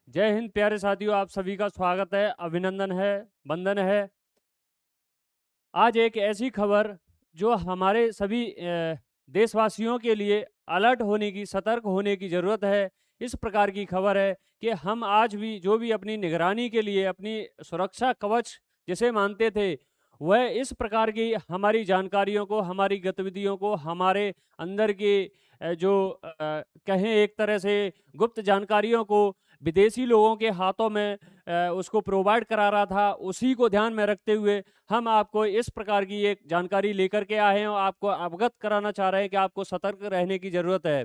जय हिंद प्यारे साथियों, आप सभी का स्वागत है, अभिनंदन है, वंदन है। आज एक ऐसी खबर जो हमारे सभी देशवासियों के लिए अलर्ट होने की, सतर्क होने की ज़रूरत है। इस प्रकार की खबर है कि हम आज भी जो भी अपनी निगरानी के लिए, अपनी सुरक्षा कवच जिसे मानते थे, वह इस प्रकार की हमारी जानकारियों को, हमारी गतिविधियों को, हमारे अंदर की कहें एक तरह से गुप्त जानकारियों को विदेशी लोगों के हाथों में उसको प्रोवाइड करा रहा था। उसी को ध्यान में रखते हुए हम आपको इस प्रकार की एक जानकारी लेकर के आए हैं और आपको अवगत कराना चाह रहे हैं कि आपको सतर्क रहने की ज़रूरत है।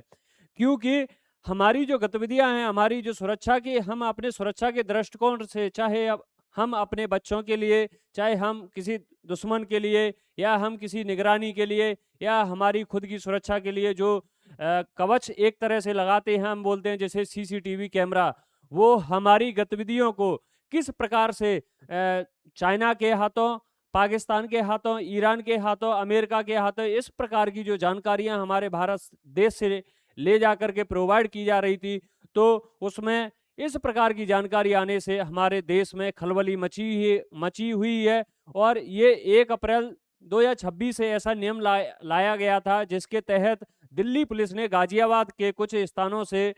क्योंकि हमारी जो गतिविधियाँ हैं, हमारी जो सुरक्षा की, हम अपने सुरक्षा के दृष्टिकोण से, चाहे अब हम अपने बच्चों के लिए, चाहे हम किसी दुश्मन के लिए, या हम किसी निगरानी के लिए, या हमारी खुद की सुरक्षा के लिए जो कवच एक तरह से लगाते हैं, हम बोलते हैं जैसे सीसीटीवी कैमरा, वो हमारी गतिविधियों को किस प्रकार से चाइना के हाथों, पाकिस्तान के हाथों, ईरान के हाथों, अमेरिका के हाथों, इस प्रकार की जो जानकारियां हमारे भारत देश से ले जाकर के प्रोवाइड की जा रही थी, तो उसमें इस प्रकार की जानकारी आने से हमारे देश में खलबली मची हुई है। और ये 1 अप्रैल 2026 से ऐसा नियम लाया गया था, जिसके तहत दिल्ली पुलिस ने गाजियाबाद के कुछ स्थानों से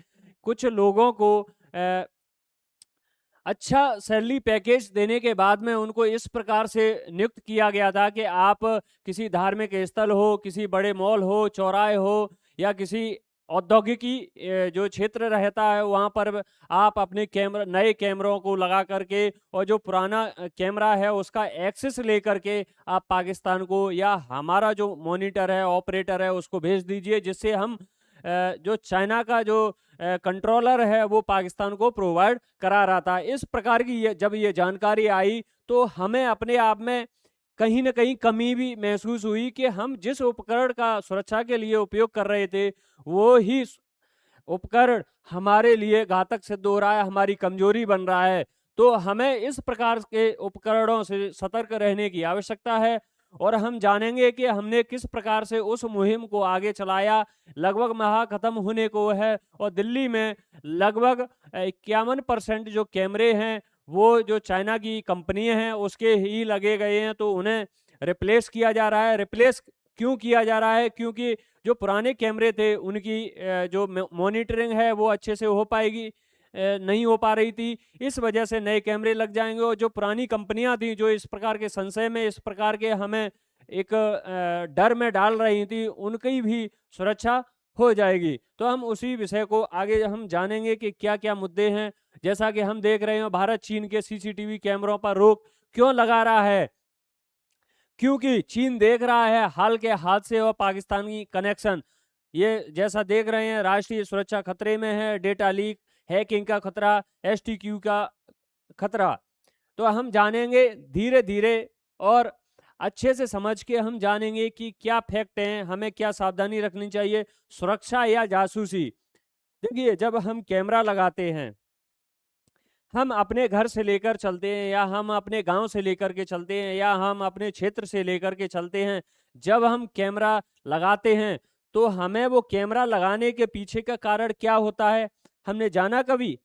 कुछ लोगों को अच्छा सैलरी पैकेज देने के बाद में उनको इस प्रकार से नियुक्त किया गया था कि आप किसी धार्मिक स्थल हो, किसी बड़े मॉल हो, चौराहे हो, या किसी औद्योगिकी जो क्षेत्र रहता है, वहाँ पर आप अपने नए कैमरों को लगा करके, और जो पुराना कैमरा है उसका एक्सेस लेकर के आप पाकिस्तान को, या हमारा जो मॉनिटर है, ऑपरेटर है, उसको भेज दीजिए, जिससे हम जो चाइना का जो कंट्रोलर है वो पाकिस्तान को प्रोवाइड करा रहा था। इस प्रकार की जब ये जानकारी आई, तो हमें अपने आप में कहीं न कहीं कमी भी महसूस हुई कि हम जिस उपकरण का सुरक्षा के लिए उपयोग कर रहे थे, वो ही उपकरण हमारे लिए घातक सिद्ध हो रहा है, हमारी कमजोरी बन रहा है। तो हमें इस प्रकार के उपकरणों से सतर्क रहने की आवश्यकता है। और हम जानेंगे कि हमने किस प्रकार से उस मुहिम को आगे चलाया। लगभग माह खत्म होने को है, और दिल्ली में लगभग 51% जो कैमरे हैं, वो जो चाइना की कंपनियां हैं उसके ही लगे गए हैं, तो उन्हें रिप्लेस किया जा रहा है। रिप्लेस क्यों किया जा रहा है? क्योंकि जो पुराने कैमरे थे उनकी जो मॉनिटरिंग है वो अच्छे से हो पाएगी, नहीं हो पा रही थी। इस वजह से नए कैमरे लग जाएंगे, और जो पुरानी कंपनियां थी जो इस प्रकार के संशय में, इस प्रकार के हमें एक डर में डाल रही थी, उनकी भी सुरक्षा हो जाएगी। तो हम उसी विषय को आगे हम जानेंगे कि क्या क्या मुद्दे हैं। जैसा कि हम देख रहे हैं, भारत चीन के सीसीटीवी कैमरों पर रोक क्यों लगा रहा है? क्योंकि चीन देख रहा है हाल के हादसे और पाकिस्तानी कनेक्शन, ये जैसा देख रहे हैं, राष्ट्रीय सुरक्षा खतरे में है, डेटा लीक, हैकिंग का खतरा, एसटीक्यू का खतरा। तो हम जानेंगे धीरे धीरे, और अच्छे से समझ के हम जानेंगे कि क्या फैक्ट हैं, हमें क्या सावधानी रखनी चाहिए, सुरक्षा या जासूसी। देखिए, जब हम कैमरा लगाते हैं, हम अपने घर से लेकर चलते हैं, या हम अपने गांव से लेकर के चलते हैं, या हम अपने क्षेत्र से लेकर के चलते हैं, जब हम कैमरा लगाते हैं, तो हमें वो कैमरा लगाने के पीछे का कारण क्या होता है, हमने जाना कभी?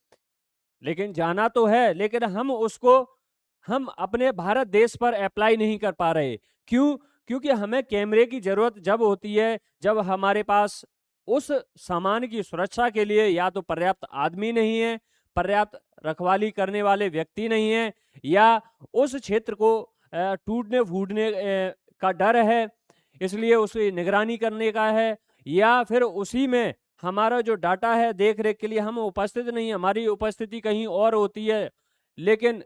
लेकिन जाना तो है, लेकिन हम अपने भारत देश पर अप्लाई नहीं कर पा रहे। क्यों? क्योंकि हमें कैमरे की जरूरत जब होती है, जब हमारे पास उस सामान की सुरक्षा के लिए या तो पर्याप्त आदमी नहीं है, पर्याप्त रखवाली करने वाले व्यक्ति नहीं है, या उस क्षेत्र को टूटने फूटने का डर है, इसलिए उसकी निगरानी करने का है, या फिर उसी में हमारा जो डाटा है देख रेख के लिए हम उपस्थित नहीं, हमारी उपस्थिति कहीं और होती है। लेकिन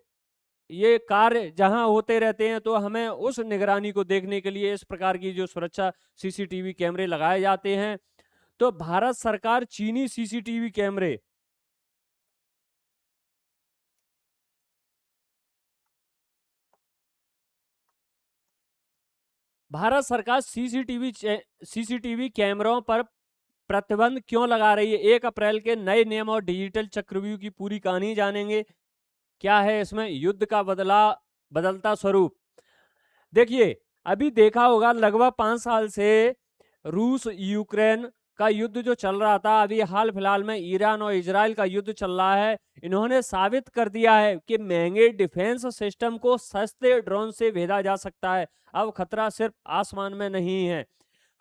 ये कार्य जहां होते रहते हैं, तो हमें उस निगरानी को देखने के लिए इस प्रकार की जो सुरक्षा सीसीटीवी कैमरे लगाए जाते हैं। तो भारत सरकार चीनी सीसीटीवी कैमरे, भारत सरकार सीसीटीवी कैमरों पर प्रतिबंध क्यों लगा रही है? 1 अप्रैल के नए नियम और डिजिटल चक्रव्यूह की पूरी कहानी जानेंगे। क्या है इसमें युद्ध का बदलता स्वरूप? देखिए, अभी देखा होगा लगभग 5 साल से रूस यूक्रेन का युद्ध जो चल रहा था, अभी हाल फिलहाल में ईरान और इजराइल का युद्ध चल रहा है, इन्होंने साबित कर दिया है कि महंगे डिफेंस सिस्टम को सस्ते ड्रोन से भेजा जा सकता है। अब खतरा सिर्फ आसमान में नहीं है।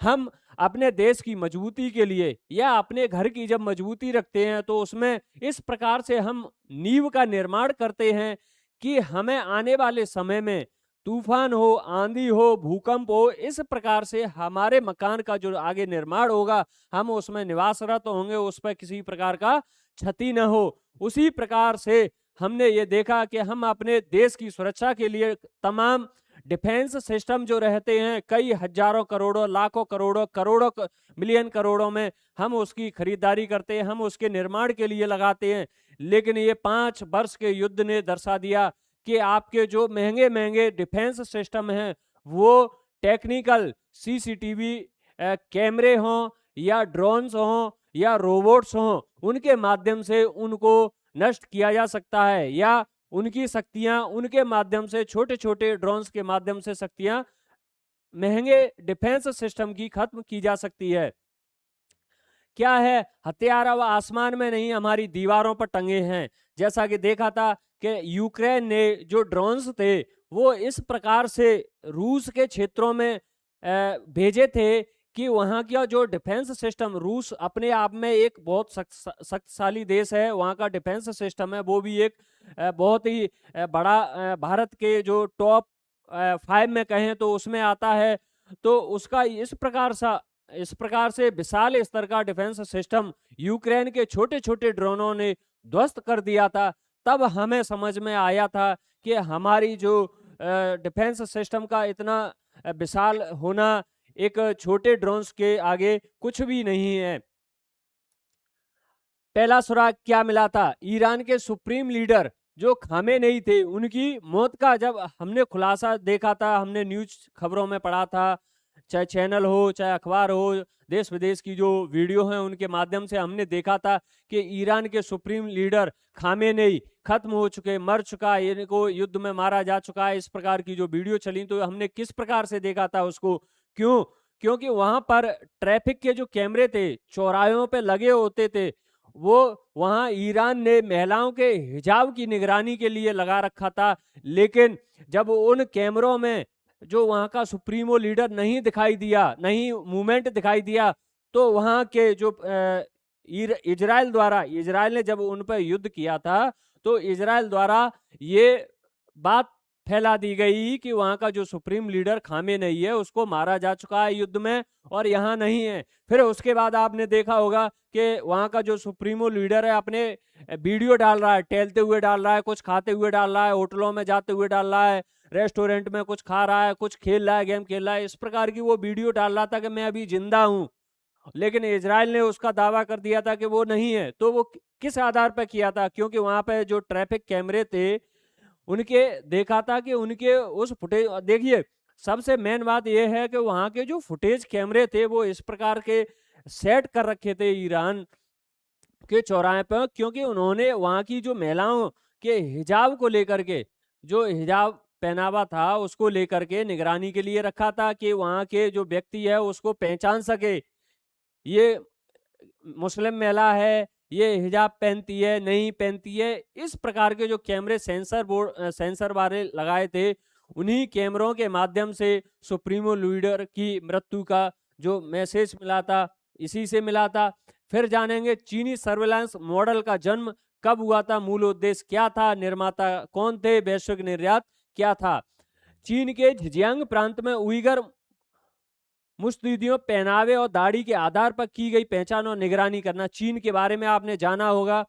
हम अपने देश की मजबूती के लिए या अपने घर की जब मजबूती रखते हैं तो उसमें इस प्रकार से हम नींव का निर्माण करते हैं कि हमें आने वाले समय में तूफान हो, आंधी हो, भूकंप हो, इस प्रकार से हमारे मकान का जो आगे निर्माण होगा, हम उसमें निवासरत होंगे, उस पर किसी प्रकार का क्षति न हो। उसी प्रकार से हमने ये देखा कि हम अपने देश की सुरक्षा के लिए तमाम डिफेंस सिस्टम जो रहते हैं, कई हजारों करोड़ों, लाखों करोड़ों, मिलियन करोड़ों में हम उसकी खरीदारी करते हैं, हम उसके निर्माण के लिए लगाते हैं। लेकिन ये 5 वर्ष के युद्ध ने दर्शा दिया कि आपके जो महंगे महंगे डिफेंस सिस्टम हैं, वो टेक्निकल सीसीटीवी कैमरे हों या ड्रोन्स हों या रोबोट्स हों, उनके माध्यम से उनको नष्ट किया जा सकता है, या उनकी शक्तियां उनके माध्यम से, छोटे छोटे ड्रोन्स के माध्यम से शक्तियां महंगे डिफेंस सिस्टम की खत्म की जा सकती है। क्या है, हथियार अब आसमान में नहीं, हमारी दीवारों पर टंगे हैं। जैसा कि देखा था कि यूक्रेन ने जो ड्रोन्स थे वो इस प्रकार से रूस के क्षेत्रों में भेजे थे कि वहाँ का जो डिफेंस सिस्टम, रूस अपने आप में एक बहुत शक्तिशाली देश है, वहाँ का डिफेंस सिस्टम है वो भी एक बहुत ही बड़ा, भारत के जो टॉप 5 में कहें तो उसमें आता है। तो उसका इस प्रकार से विशाल स्तर का डिफेंस सिस्टम यूक्रेन के छोटे छोटे ड्रोनों ने ध्वस्त कर दिया था। तब हमें समझ में आया था कि हमारी जो डिफेंस सिस्टम का इतना विशाल होना एक छोटे ड्रोन्स के आगे कुछ भी नहीं है। पहला सुराग क्या मिला था? ईरान के सुप्रीम लीडर जो खामेनेई थे, उनकी मौत का जब हमने खुलासा देखा था, हमने न्यूज खबरों में पढ़ा था, चाहे चैनल हो, चाहे अखबार हो, देश विदेश की जो वीडियो हैं उनके माध्यम से हमने देखा था कि ईरान के सुप्रीम लीडर खामेनेई खत्म हो चुके, मर चुका, इनको युद्ध में मारा जा चुका है, इस प्रकार की जो वीडियो चली। तो हमने किस प्रकार से देखा था उसको? क्यों? क्योंकि वहां पर ट्रैफिक के जो कैमरे थे चौराहों पे लगे होते थे, वो वहां ईरान ने महिलाओं के हिजाब की निगरानी के लिए लगा रखा था। लेकिन जब उन कैमरों में जो वहां का सुप्रीमो लीडर नहीं दिखाई दिया, नहीं मूवमेंट दिखाई दिया, तो वहां के जो इजराइल ने जब उन पर युद्ध किया था, तो इजराइल द्वारा ये बात फैला दी गई कि वहां का जो सुप्रीम लीडर खामेनेई है उसको मारा जा चुका है युद्ध में और यहाँ नहीं है। फिर उसके बाद आपने देखा होगा कि वहां का जो सुप्रीमो लीडर है अपने वीडियो डाल रहा है, टहलते हुए डाल रहा है, कुछ खाते हुए डाल रहा है, होटलों में जाते हुए डाल रहा है, रेस्टोरेंट में कुछ खा रहा है, कुछ खेल रहा है, गेम खेल रहा है, इस प्रकार की वो वीडियो डाल रहा था कि मैं अभी जिंदा हूं। लेकिन इजराइल ने उसका दावा कर दिया था कि वो नहीं है। तो वो किस आधार पर किया था? क्योंकि वहां पे जो ट्रैफिक कैमरे थे उनके देखा था कि उनके उस फुटेज, देखिए सबसे मेन बात यह है कि वहां के जो फुटेज कैमरे थे वो इस प्रकार के सेट कर रखे थे ईरान के चौराहे पर, क्योंकि उन्होंने वहां की जो महिलाओं के हिजाब को लेकर के, जो हिजाब पहनावा था उसको लेकर के निगरानी के लिए रखा था कि वहां के जो व्यक्ति है उसको पहचान सके, ये मुस्लिम महिला है, ये हिजाब पहनती है, नहीं पहनती है। इस प्रकार के जो कैमरे सेंसर वाले लगाए थे, उन्हीं कैमरों के माध्यम से सुप्रीमो लीडर की मृत्यु का जो मैसेज मिला था, इसी से मिला था। फिर जानेंगे चीनी सर्वेलांस मॉडल का जन्म कब हुआ था, मूल उद्देश्य क्या था, निर्माता कौन थे, वैश्विक निर्यात क्या था। चीन के झिंजियांग प्रांत में उइगर मुस्तैदियों पहनावे और दाढ़ी के आधार पर की गई पहचान और निगरानी करना। चीन के बारे में आपने जाना होगा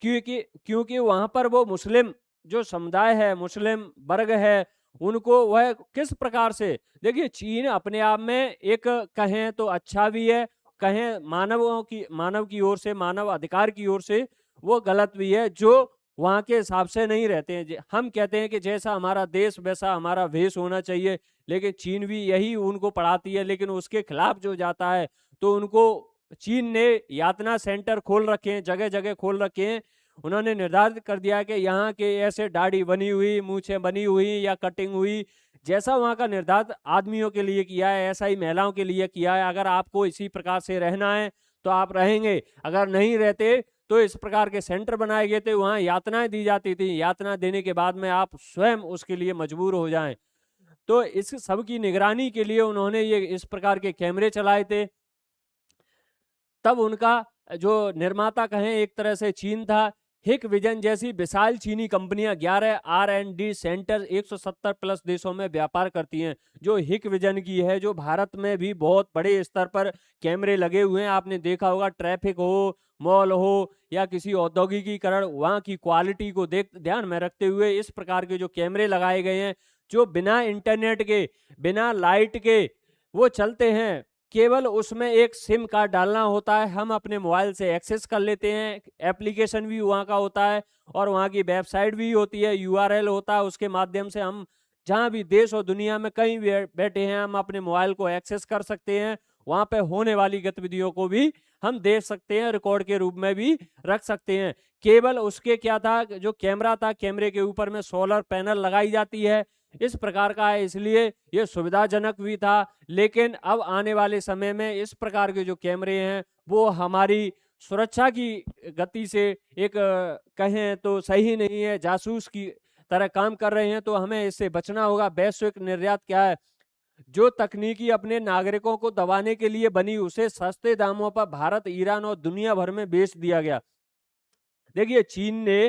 क्योंकि वहां पर वो मुस्लिम जो समुदाय है, मुस्लिम वर्ग है, उनको वह किस प्रकार से, देखिए चीन अपने आप में एक कहें तो अच्छा भी है, कहें मानव की ओर से, मानव अधिकार की ओर से वो गलत भी है, जो वहां के हिसाब से नहीं रहते हैं। हम कहते हैं कि जैसा हमारा देश वैसा हमारा वेश होना चाहिए, लेकिन चीन भी यही उनको पढ़ाती है। लेकिन उसके खिलाफ जो जाता है तो उनको, चीन ने यातना सेंटर खोल रखे हैं, जगह जगह खोल रखे हैं। उन्होंने निर्धारित कर दिया कि यहाँ के ऐसे दाढ़ी बनी हुई, मूछें बनी हुई या कटिंग हुई, जैसा वहाँ का निर्धारित आदमियों के लिए किया है ऐसा ही महिलाओं के लिए किया है। अगर आपको इसी प्रकार से रहना है तो आप रहेंगे, अगर नहीं रहते तो इस प्रकार के सेंटर बनाए गए थे, वहां यातनाएं दी जाती थी, यातना देने के बाद में आप स्वयं उसके लिए मजबूर हो जाएं। तो इस सब की निगरानी के लिए उन्होंने ये इस प्रकार के कैमरे चलाए थे। तब उनका जो निर्माता कहें एक तरह से चीन था। हिक विजन जैसी विशाल चीनी कंपनियां 11 R&D सेंटर 170 प्लस देशों में व्यापार करती हैं। जो हिक विजन की है, जो भारत में भी बहुत बड़े स्तर पर कैमरे लगे हुए हैं, आपने देखा होगा, ट्रैफिक हो, मॉल हो या किसी औद्योगिकीकरण, वहां की क्वालिटी को ध्यान में रखते हुए इस प्रकार के जो कैमरे लगाए गए हैं, जो बिना इंटरनेट के, बिना लाइट के वो चलते हैं। केवल उसमें एक सिम कार्ड डालना होता है, हम अपने मोबाइल से एक्सेस कर लेते हैं, एप्लीकेशन भी वहाँ का होता है और वहाँ की वेबसाइट भी होती है, URL होता है, उसके माध्यम से हम जहाँ भी देश और दुनिया में कहीं भी बैठे हैं हम अपने मोबाइल को एक्सेस कर सकते हैं। वहाँ पे होने वाली गतिविधियों को भी हम देख सकते हैं, रिकॉर्ड के रूप में भी रख सकते हैं। केवल उसके क्या था, जो कैमरा था, कैमरे के ऊपर में सोलर पैनल लगाई जाती है, इस प्रकार का है, इसलिए ये सुविधाजनक भी था। लेकिन अब आने वाले समय में इस प्रकार के जो कैमरे हैं वो हमारी सुरक्षा की गति से एक कहें तो सही नहीं है, जासूस की तरह काम कर रहे हैं, तो हमें इससे बचना होगा। वैश्विक निर्यात क्या है, जो तकनीकी अपने नागरिकों को दबाने के लिए बनी उसे सस्ते दामों पर भारत, ईरान और दुनिया भर में बेच दिया गया। देखिए चीन ने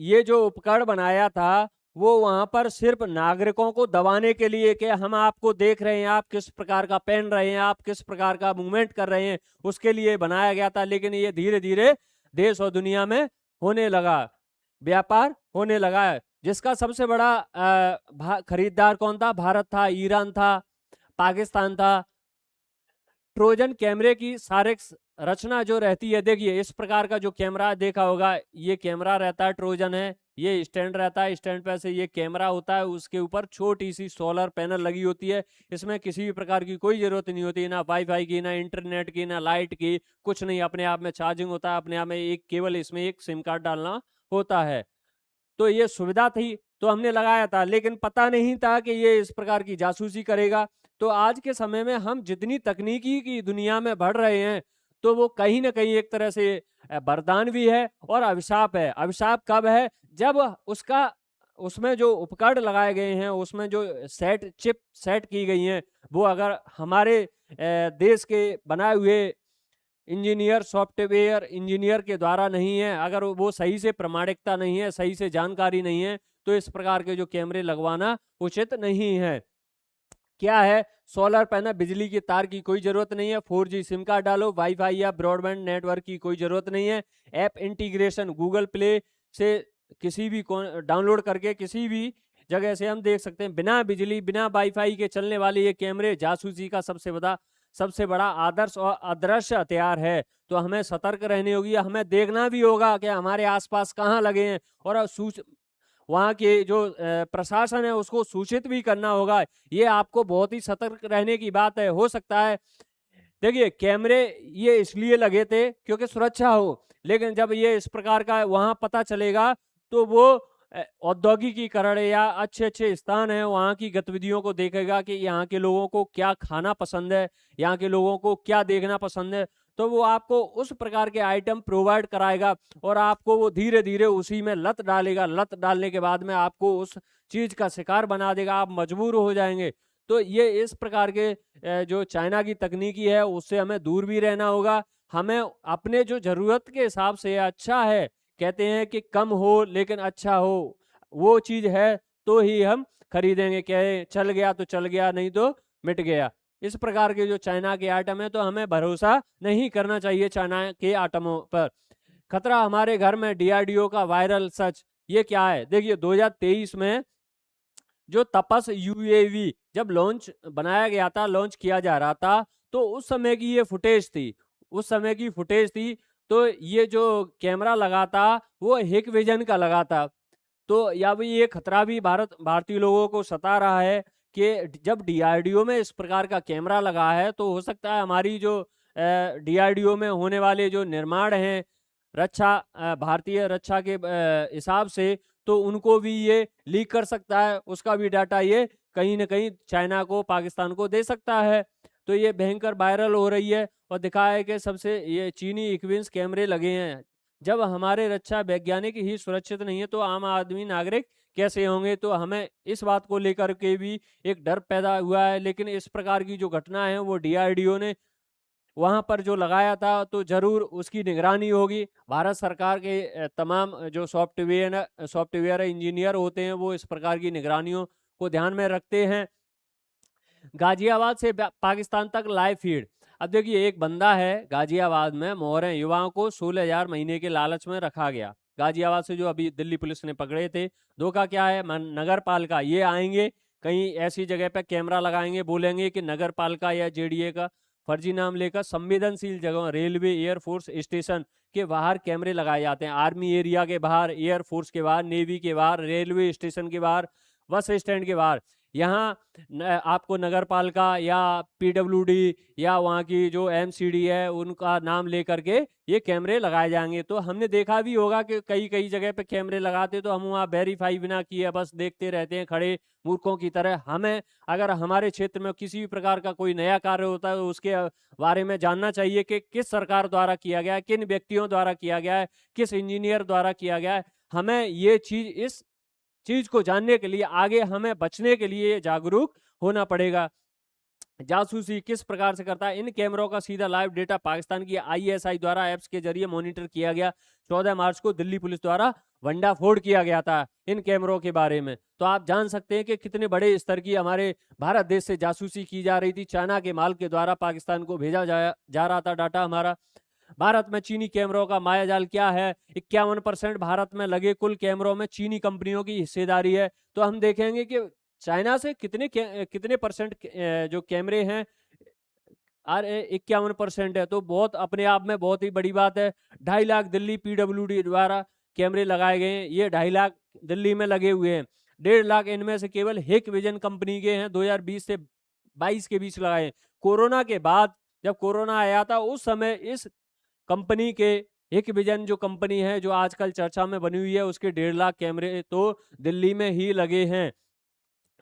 ये जो उपकरण बनाया था वो वहां पर सिर्फ नागरिकों को दबाने के लिए कि हम आपको देख रहे हैं, आप किस प्रकार का पहन रहे हैं, आप किस प्रकार का मूवमेंट कर रहे हैं, उसके लिए बनाया गया था। लेकिन ये धीरे धीरे देश और दुनिया में होने लगा, व्यापार होने लगा है। जिसका सबसे बड़ा खरीदार कौन था? भारत था, ईरान था, पाकिस्तान था। ट्रोजन कैमरे की शारीरिक रचना जो रहती है, देखिए इस प्रकार का जो कैमरा देखा होगा, ये कैमरा रहता है, ट्रोजन है, ये स्टैंड रहता है, स्टैंड पर से ये कैमरा होता है, उसके ऊपर छोटी सी सोलर पैनल लगी होती है। इसमें किसी भी प्रकार की कोई जरूरत नहीं होती, ना वाईफाई की, ना इंटरनेट की, ना लाइट की, कुछ नहीं, अपने आप में चार्जिंग होता है, अपने आप में एक केवल इसमें एक सिम कार्ड डालना होता है। तो ये सुविधा थी तो हमने लगाया था, लेकिन पता नहीं था कि ये इस प्रकार की जासूसी करेगा। तो आज के समय में हम जितनी तकनीकी की दुनिया में बढ़ रहे हैं, तो वो कहीं ना कहीं एक तरह से वरदान भी है और अभिशाप है। अभिशाप कब है? जब उसमें जो उपकरण लगाए गए हैं, उसमें जो चिप सेट की गई हैं, वो अगर हमारे देश के बनाए हुए इंजीनियर, सॉफ्टवेयर इंजीनियर के द्वारा नहीं है, अगर वो सही से प्रमाणिकता नहीं है, सही से जानकारी नहीं है, तो इस प्रकार के जो कैमरे लगवाना उचित नहीं है। क्या है? सोलर पैनल, बिजली की तार की कोई जरूरत नहीं है, 4G सिम कार्ड डालो, वाईफाई या ब्रॉडबैंड नेटवर्क की कोई जरूरत नहीं है, ऐप इंटीग्रेशन गूगल प्ले से किसी भी डाउनलोड करके किसी भी जगह से हम देख सकते हैं। बिना बिजली, बिना वाईफाई के चलने वाले ये कैमरे जासूसी का सबसे बड़ा आदर्श और अदृश्य हथियार है। तो हमें सतर्क रहनी होगी, हमें देखना भी होगा कि हमारे आसपास कहाँ लगे हैं, और वहाँ के जो प्रशासन है उसको सूचित भी करना होगा। ये आपको बहुत ही सतर्क रहने की बात है। हो सकता है, देखिए कैमरे ये इसलिए लगे थे क्योंकि सुरक्षा हो, लेकिन जब ये इस प्रकार का वहाँ पता चलेगा तो वो औद्योगिकीकरण या अच्छे अच्छे स्थान है वहाँ की गतिविधियों को देखेगा कि यहाँ के लोगों को क्या खाना पसंद है, यहाँ के लोगों को क्या देखना पसंद है, तो वो आपको उस प्रकार के आइटम प्रोवाइड कराएगा और आपको वो धीरे धीरे उसी में लत डालेगा। लत डालने के बाद में आपको उस चीज का शिकार बना देगा, आप मजबूर हो जाएंगे। तो ये इस प्रकार के जो चाइना की तकनीकी है उससे हमें दूर भी रहना होगा। हमें अपने जो जरूरत के हिसाब से अच्छा है, कहते हैं कि कम हो लेकिन अच्छा हो, वो चीज है तो ही हम खरीदेंगे। क्या चल गया तो चल गया, नहीं तो मिट गया। इस प्रकार के जो चाइना के आइटम है तो हमें भरोसा नहीं करना चाहिए चाइना के आइटमों पर। खतरा हमारे घर में, DRDO का वायरल सच, ये क्या है? देखिए 2023 में जो तपस UAV जब बनाया गया था, लॉन्च किया जा रहा था, तो उस समय की ये फुटेज थी, उस समय की फुटेज थी। तो ये जो कैमरा लगा था वो हिक विजन का लगा था। तो या भी ये खतरा भी भारतीय लोगों को सता रहा है कि जब DRDO में इस प्रकार का कैमरा लगा है तो हो सकता है हमारी जो DRDO में होने वाले जो निर्माण हैं भारतीय रक्षा के हिसाब से, तो उनको भी ये लीक कर सकता है, उसका भी डाटा ये कहीं ना कहीं चाइना को, पाकिस्तान को दे सकता है। तो ये भयंकर वायरल हो रही है और दिखाया है कि सबसे ये चीनी इक्विंस कैमरे लगे हैं। जब हमारे रक्षा वैज्ञानिक ही सुरक्षित नहीं है तो आम आदमी नागरिक कैसे होंगे? तो हमें इस बात को लेकर के भी एक डर पैदा हुआ है। लेकिन इस प्रकार की जो घटना है वो डीआरडीओ ने वहाँ पर जो लगाया था तो ज़रूर उसकी निगरानी होगी। भारत सरकार के तमाम जो सॉफ्टवेयर इंजीनियर होते हैं वो इस प्रकार की निगरानियों को ध्यान में रखते हैं। गाजियाबाद से पाकिस्तान तक लाइव फीड। अब देखिए एक बंदा है गाजियाबाद में, मोहरें युवाओं को 16,000 महीने के लालच में रखा गया। गाजियाबाद से जो अभी दिल्ली पुलिस ने पकड़े थे, धोखा क्या है? नगर पालिका ये आएंगे कहीं ऐसी जगह पे कैमरा लगाएंगे, बोलेंगे कि नगर पालिका या जेडीए का फर्जी नाम लेकर संवेदनशील जगह रेलवे एयरफोर्स स्टेशन के बाहर कैमरे लगाए जाते हैं। आर्मी एरिया के बाहर, एयरफोर्स के बाहर, नेवी के बाहर, रेलवे स्टेशन के बाहर, बस स्टैंड के बाहर। यहाँ आपको नगर पालिका या पीडब्ल्यूडी या वहाँ की जो एमसीडी है उनका नाम लेकर के ये कैमरे लगाए जाएंगे। तो हमने देखा भी होगा कि कई कई जगह पे कैमरे लगाते तो हम वहाँ वेरीफाई बिना किए बस देखते रहते हैं खड़े मूर्खों की तरह। हमें अगर हमारे क्षेत्र में किसी भी प्रकार का कोई नया कार्य होता है तो उसके बारे में जानना चाहिए कि किस सरकार द्वारा किया गया है, किन व्यक्तियों द्वारा किया गया है, किस इंजीनियर द्वारा किया गया है। हमें ये चीज इस चीज को जानने के लिए आगे हमें बचने के लिए जागरूक होना पड़ेगा। जासूसी किस प्रकार से करता है? इन कैमरों का सीधा लाइव डेटा पाकिस्तान की आईएसआई द्वारा ऐप्स के जरिए मॉनिटर किया गया। 14 मार्च को दिल्ली पुलिस द्वारा भंडाफोड़ किया गया था इन कैमरों के बारे में। तो आप जान सकते हैं कि कितने बड़े स्तर की हमारे भारत देश से जासूसी की जा रही थी। चाइना के माल के द्वारा पाकिस्तान को भेजा जा रहा था डाटा हमारा। भारत में चीनी कैमरों का मायाजाल क्या है? 51% भारत में लगे कुल कैमरों में चीनी कंपनियों की हिस्सेदारी है। तो हम देखेंगे कि चाइना से कितने परसेंट जो कैमरे हैं, अरे 51% है, तो बहुत अपने आप में बहुत ही बड़ी बात है। 2.5 लाख दिल्ली पीडब्ल्यूडी द्वारा कैमरे लगाए गए हैं। ये 2.5 लाख दिल्ली में लगे हुए हैं। 1.5 लाख इनमें से केवल हिक विजन कंपनी के हैं, 2020 से 22 के बीच लगाए। कोरोना के बाद जब कोरोना आया था उस समय इस कंपनी के हिक विजन जो कंपनी है जो आजकल चर्चा में बनी हुई है उसके 1.5 लाख कैमरे तो दिल्ली में ही लगे हैं।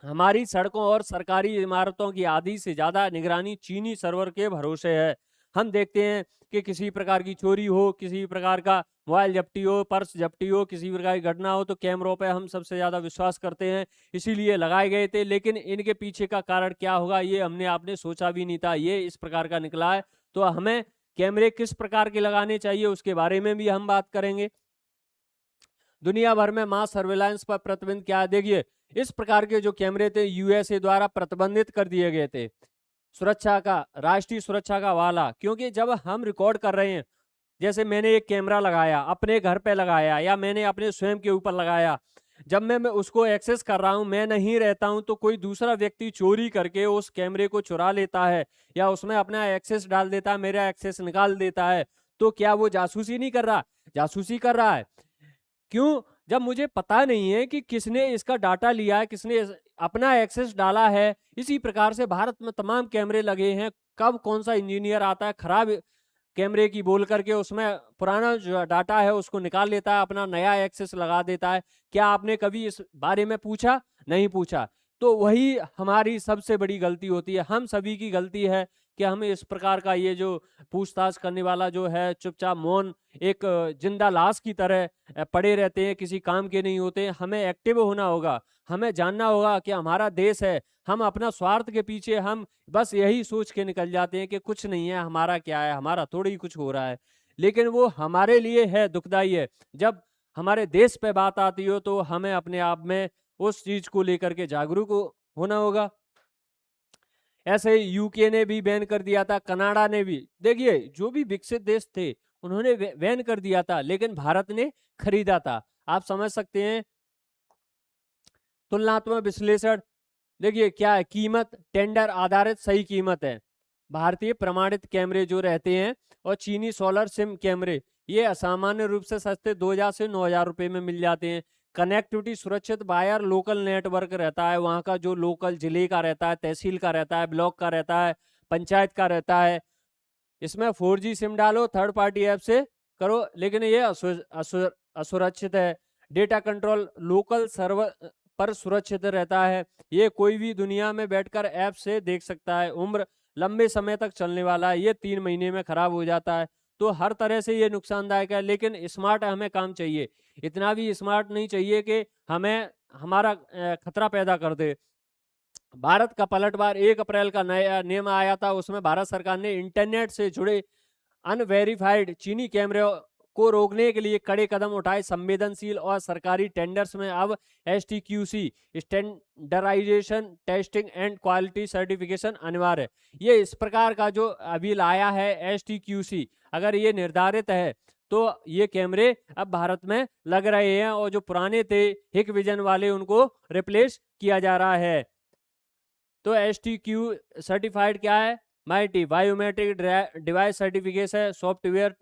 हमारी सड़कों और सरकारी इमारतों की आधी से ज्यादा निगरानी चीनी सर्वर के भरोसे है। हम देखते हैं कि किसी प्रकार की चोरी हो, किसी प्रकार का मोबाइल जब्ती हो, पर्स जब्ती हो, किसी प्रकार की घटना हो तो कैमरों पे हम सबसे ज्यादा विश्वास करते हैं, इसीलिए लगाए गए थे। लेकिन इनके पीछे का कारण क्या होगा ये हमने आपने सोचा भी नहीं था, ये इस प्रकार का निकला है। तो हमें कैमरे किस प्रकार के लगाने चाहिए उसके बारे में भी हम बात करेंगे। दुनिया भर में मास सर्वेलांस पर प्रतिबंध क्या है? देखिए इस प्रकार के जो कैमरे थे यूएसए द्वारा प्रतिबंधित कर दिए गए थे। सुरक्षा का, राष्ट्रीय सुरक्षा का वाला, क्योंकि जब हम रिकॉर्ड कर रहे हैं, जैसे मैंने एक कैमरा लगाया अपने घर पे लगाया या मैंने अपने स्वयं के ऊपर लगाया, जब मैं उसको एक्सेस कर रहा हूं, मैं नहीं रहता हूं, तो कोई दूसरा व्यक्ति चोरी करके उस कैमरे को चुरा लेता है या उसमें अपना एक्सेस डाल देता है, मेरा एक्सेस निकाल देता है। तो क्या वो जासूसी नहीं कर रहा? जासूसी कर रहा है। क्यों? जब मुझे पता नहीं है कि किसने इसका डाटा लिया है, किसने अपना एक्सेस डाला है। इसी प्रकार से भारत में तमाम कैमरे लगे हैं, कब कौन सा इंजीनियर आता है खराब कैमरे की बोल करके उसमें पुराना जो डाटा है उसको निकाल लेता है, अपना नया एक्सेस लगा देता है। क्या आपने कभी इस बारे में पूछा? नहीं पूछा। तो वही हमारी सबसे बड़ी गलती होती है, हम सभी की गलती है कि हम इस प्रकार का ये जो पूछताछ करने वाला जो है चुपचाप मौन एक जिंदा लाश की तरह पड़े रहते हैं, किसी काम के नहीं होते। हमें एक्टिव होना होगा, हमें जानना होगा कि हमारा देश है। हम अपना स्वार्थ के पीछे हम बस यही सोच के निकल जाते हैं कि कुछ नहीं है, हमारा क्या है, हमारा थोड़ी ही कुछ हो रहा है। लेकिन वो हमारे लिए है दुखदाई है। जब हमारे देश पे बात आती हो तो हमें अपने आप में उस चीज को लेकर के जागरूक होना होगा। ऐसे ही यूके ने भी बैन कर दिया था, कनाडा ने भी। देखिए जो भी विकसित देश थे उन्होंने बैन कर दिया था, लेकिन भारत ने खरीदा था। आप समझ सकते हैं। तुलनात्मक विश्लेषण देखिए क्या है? कीमत टेंडर आधारित सही कीमत है। भारतीय प्रमाणित कैमरे जो रहते हैं और चीनी सोलर सिम कैमरे ये असामान्य रूप से सस्ते 2,000 से 9,000 रुपए में मिल जाते हैं। कनेक्टिविटी सुरक्षित वायर लोकल नेटवर्क रहता है, वहाँ का जो लोकल जिले का रहता है, तहसील का रहता है, ब्लॉक का रहता है, पंचायत का रहता है। इसमें 4G सिम डालो, थर्ड पार्टी ऐप से करो, लेकिन ये असुरक्षित है। डेटा कंट्रोल लोकल सर्वर पर सुरक्षित रहता है। ये कोई भी दुनिया में बैठकर ऐप से देख सकता है। उम्र लंबे समय तक चलने वाला है, ये 3 महीने में खराब हो जाता है। तो हर तरह से ये नुकसानदायक है, लेकिन स्मार्ट हमें काम चाहिए। इतना भी स्मार्ट नहीं चाहिए कि हमें हमारा खतरा पैदा कर दे। भारत का पलटवार 1 अप्रैल का नया नियम आया था, उसमें भारत सरकार ने इंटरनेट से जुड़े अनवेरिफाइड चीनी कैमरे को रोकने के लिए कड़े कदम उठाए। संवेदनशील और सरकारी टेंडर्स में अब STQC standardisation testing and quality certification अनिवार्य है। ये इस प्रकार का जो अभी लाया है एसटीक्यूसी, अगर ये निर्धारित है तो ये कैमरे अब भारत में लग रहे हैं, और जो पुराने थे हिक विजन वाले उनको रिप्लेस किया जा रहा है। तो एसटीक्यू सर्टिफाइड क्या है? माइटी बायोमेट्रिक डिवाइस सर्टिफिकेशन है, सॉफ्टवेयर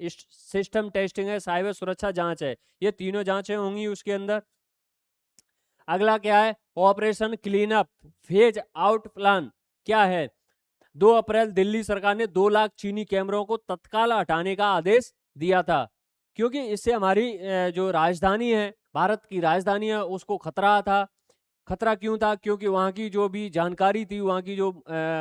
सिस्टम टेस्टिंग है, साइबर सुरक्षा जांच है। ये तीनों जांचें होंगी उसके अंदर। अगला क्या है? Operation clean up phase out plan क्या है? 2 अप्रैल दिल्ली सरकार ने 2 लाख चीनी कैमरों को तत्काल हटाने का आदेश दिया था, क्योंकि इससे हमारी जो राजधानी है, भारत की राजधानी है, उसको खतरा था। खतरा क्यों था? क्योंकि वहाँ की जो भी जानकारी थी, वहाँ की जो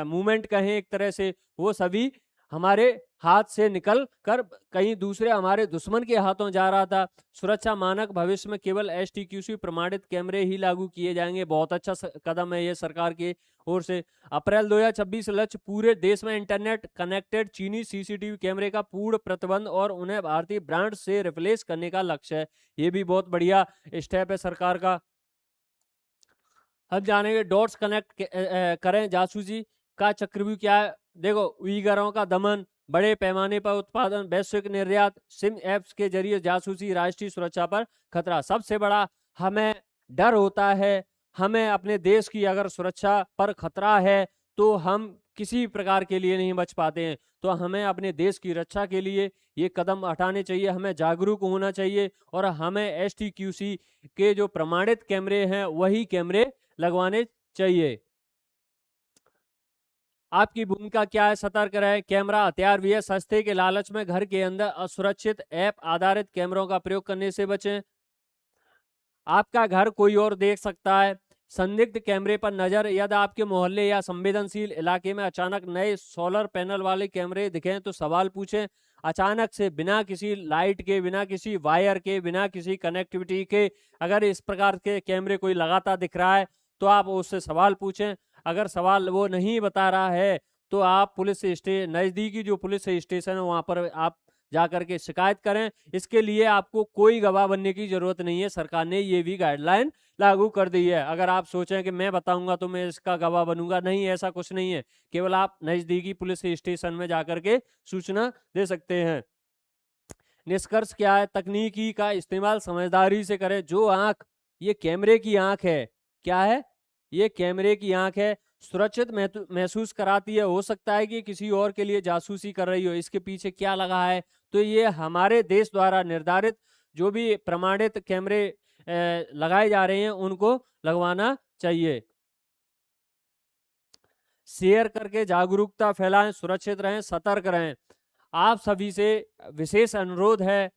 मूवमेंट कहें एक तरह से, वो सभी हमारे हाथ से निकल कर कहीं दूसरे हमारे दुश्मन के हाथों जा रहा था। सुरक्षा मानक भविष्य में केवल एसटीक्यूसी प्रमाणित कैमरे ही लागू किए जाएंगे। बहुत अच्छा कदम है ये सरकार की ओर से। अप्रैल 2026 लक्ष्य पूरे देश में इंटरनेट कनेक्टेड चीनी सीसीटीवी कैमरे का पूर्ण प्रतिबंध और उन्हें भारतीय ब्रांड से रिप्लेस करने का लक्ष्य है। ये भी बहुत बढ़िया स्टेप है सरकार का। अब जानेंगे डॉट्स कनेक्ट करें जासूसी का चक्रव्यूह क्या है। देखो, उइगरों का दमन, बड़े पैमाने पर उत्पादन, वैश्विक निर्यात, सिम ऐप्स के जरिए जासूसी, राष्ट्रीय सुरक्षा पर खतरा। सबसे बड़ा हमें डर होता है, हमें अपने देश की अगर सुरक्षा पर खतरा है तो हम किसी प्रकार के लिए नहीं बच पाते हैं। तो हमें अपने देश की रक्षा के लिए ये कदम उठाने चाहिए, हमें जागरूक होना चाहिए, और हमें एसटीक्यूसी के जो प्रमाणित कैमरे हैं वही कैमरे लगवाने चाहिए। आपकी भूमिका क्या है? सतर्क रहे। कैमरा हथियार भी है, सस्ते के लालच में घर के अंदर असुरक्षित ऐप आधारित कैमरों का प्रयोग करने से बचें। आपका घर कोई और देख सकता है। संदिग्ध कैमरे पर नजर, यदि आपके मोहल्ले या संवेदनशील इलाके में अचानक नए सोलर पैनल वाले कैमरे दिखें तो सवाल पूछें। अचानक से बिना किसी लाइट के, बिना किसी वायर के, बिना किसी कनेक्टिविटी के अगर इस प्रकार के कैमरे कोई लगातार दिख रहा है तो आप उससे सवाल पूछें। अगर सवाल वो नहीं बता रहा है तो आप पुलिस नज़दीकी जो पुलिस स्टेशन है वहाँ पर आप जाकर के शिकायत करें। इसके लिए आपको कोई गवाह बनने की जरूरत नहीं है, सरकार ने ये भी गाइडलाइन लागू कर दी है। अगर आप सोचें कि मैं बताऊंगा तो मैं इसका गवाह बनूंगा, नहीं, ऐसा कुछ नहीं है। केवल आप नज़दीकी पुलिस स्टेशन में जाकर के सूचना दे सकते हैं। निष्कर्ष क्या है? तकनीकी का इस्तेमाल समझदारी से करें। जो आंख, ये कैमरे की आंख है, क्या है? ये कैमरे की आंख है, सुरक्षित महसूस कराती है। हो सकता है कि किसी और के लिए जासूसी कर रही हो, इसके पीछे क्या लगा है? तो ये हमारे देश द्वारा निर्धारित जो भी प्रमाणित कैमरे लगाए जा रहे हैं उनको लगवाना चाहिए। शेयर करके जागरूकता फैलाएं, सुरक्षित रहें, सतर्क रहें। आप सभी से विशेष अनुरोध है,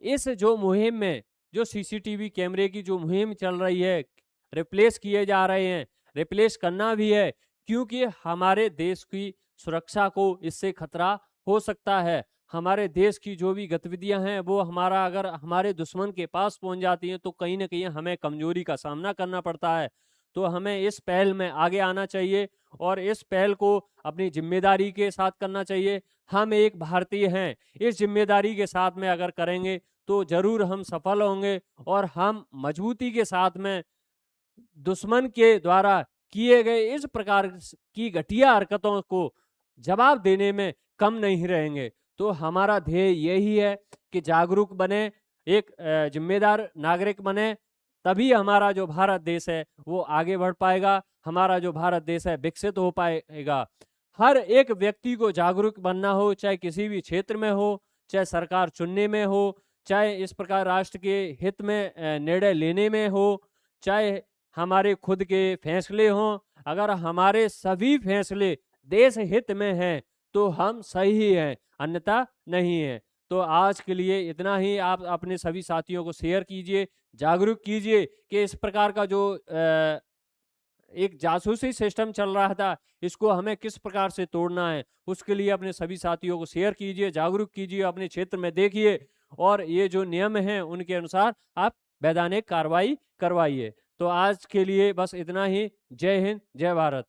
इस जो मुहिम में जो सीसीटीवी कैमरे की जो मुहिम चल रही है, रिप्लेस किए जा रहे हैं, रिप्लेस करना भी है, क्योंकि हमारे देश की सुरक्षा को इससे खतरा हो सकता है। हमारे देश की जो भी गतिविधियां हैं वो हमारा अगर हमारे दुश्मन के पास पहुंच जाती हैं तो कहीं ना कहीं हमें कमजोरी का सामना करना पड़ता है। तो हमें इस पहल में आगे आना चाहिए और इस पहल को अपनी जिम्मेदारी के साथ करना चाहिए। हम एक भारतीय हैं, इस जिम्मेदारी के साथ में अगर करेंगे तो जरूर हम सफल होंगे और हम मजबूती के साथ में दुश्मन के द्वारा किए गए इस प्रकार की घटिया हरकतों को जवाब देने में कम नहीं रहेंगे। तो हमारा ध्येय यही है कि जागरूक बने, एक जिम्मेदार नागरिक बने, तभी हमारा जो भारत देश है वो आगे बढ़ पाएगा, हमारा जो भारत देश है विकसित हो पाएगा। हर एक व्यक्ति को जागरूक बनना हो, चाहे किसी भी क्षेत्र में हो, चाहे सरकार चुनने में हो, चाहे इस प्रकार राष्ट्र के हित में निर्णय लेने में हो, चाहे हमारे खुद के फैसले हों। अगर हमारे सभी फैसले देश हित में हैं तो हम सही हैं, अन्यथा नहीं है। तो आज के लिए इतना ही। आप अपने सभी साथियों को शेयर कीजिए, जागरूक कीजिए कि इस प्रकार का जो एक जासूसी सिस्टम चल रहा था, इसको हमें किस प्रकार से तोड़ना है। उसके लिए अपने सभी साथियों को शेयर कीजिए, जागरूक कीजिए, अपने क्षेत्र में देखिए और ये जो नियम हैं उनके अनुसार आप वैधानिक कार्रवाई करवाइए। तो आज के लिए बस इतना ही। जय हिंद, जय भारत।